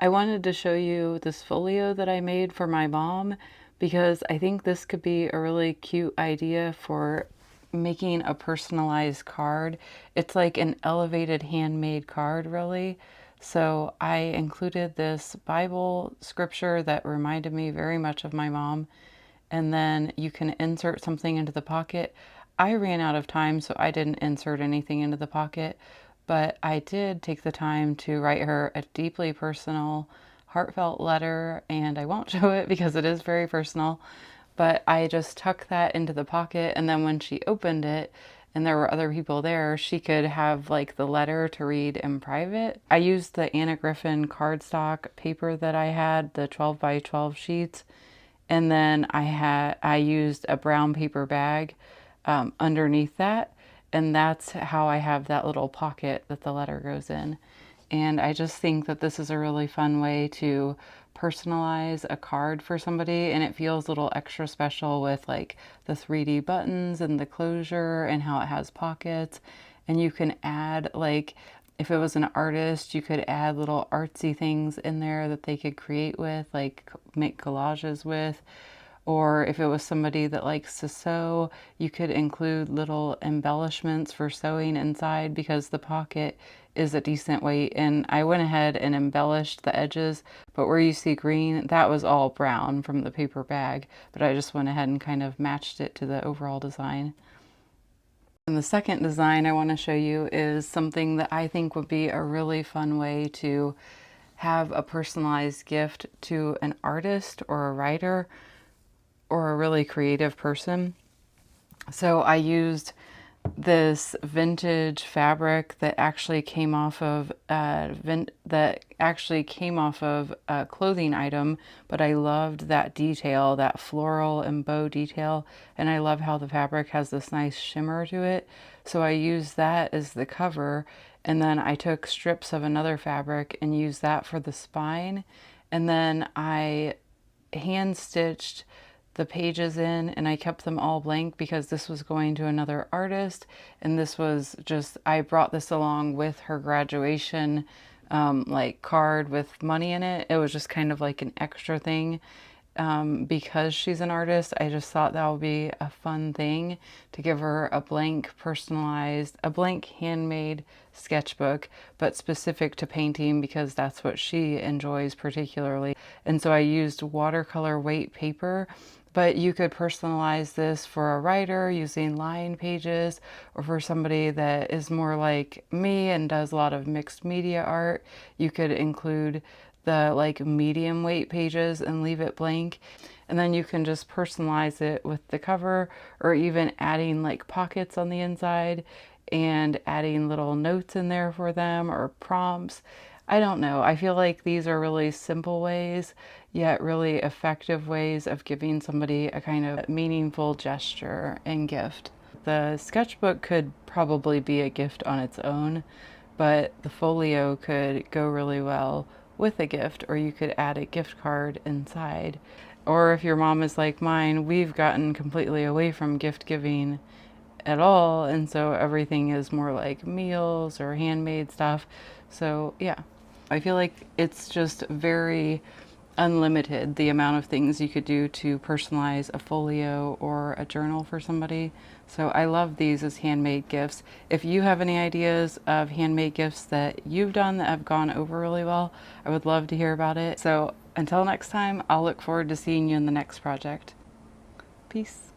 I wanted to show you this folio that I made for my mom because I think this could be a really cute idea for making a personalized card. It's like an elevated handmade card, really. So I included this Bible scripture that reminded me very much of my mom, and then you can insert something into the pocket. I ran out of time, so I didn't insert anything into the pocket, but I did take the time to write her a deeply personal, heartfelt letter, and I won't show it because it is very personal, but I just tucked that into the pocket, and then when she opened it, and there were other people there, she could have like the letter to read in private. I used the Anna Griffin cardstock paper that I had, the 12 by 12 sheets, and then I used a brown paper bag underneath that, and that's how I have that little pocket that the letter goes in. And I just think that this is a really fun way to personalize a card for somebody, and it feels a little extra special with like the 3D buttons and the closure and how it has pockets. And you can add, like, if it was an artist, you could add little artsy things in there that they could create with, like make collages with. Or if it was somebody that likes to sew, you could include little embellishments for sewing inside because the pocket is a decent weight. And I went ahead and embellished the edges, but where you see green, that was all brown from the paper bag. But I just went ahead and kind of matched it to the overall design. And the second design I want to show you is something that I think would be a really fun way to have a personalized gift to an artist or a writer or a really creative person. So I used this vintage fabric that actually came off of a clothing item, but I loved that detail, that floral and bow detail, and I love how the fabric has this nice shimmer to it. So I used that as the cover, and then I took strips of another fabric and used that for the spine, and then I hand stitched the pages in, and I kept them all blank because this was going to another artist, and this was just, I brought this along with her graduation like card with money in it. It was just kind of like an extra thing. Because she's an artist, I just thought that would be a fun thing to give her a blank personalized, a blank handmade sketchbook, but specific to painting because that's what she enjoys particularly. And so I used watercolor weight paper, but you could personalize this for a writer using line pages, or for somebody that is more like me and does a lot of mixed media art, you could include the like medium weight pages and leave it blank. And then you can just personalize it with the cover, or even adding like pockets on the inside and adding little notes in there for them or prompts. I don't know. I feel like these are really simple ways, yet really effective ways of giving somebody a kind of meaningful gesture and gift. The sketchbook could probably be a gift on its own, but the folio could go really well with a gift, or you could add a gift card inside. Or if your mom is like mine, we've gotten completely away from gift giving at all, and so everything is more like meals or handmade stuff. So yeah, I feel like it's just very unlimited, the amount of things you could do to personalize a folio or a journal for somebody. So I love these as handmade gifts. If you have any ideas of handmade gifts that you've done that have gone over really well, I would love to hear about it. So until next time, I'll look forward to seeing you in the next project. Peace.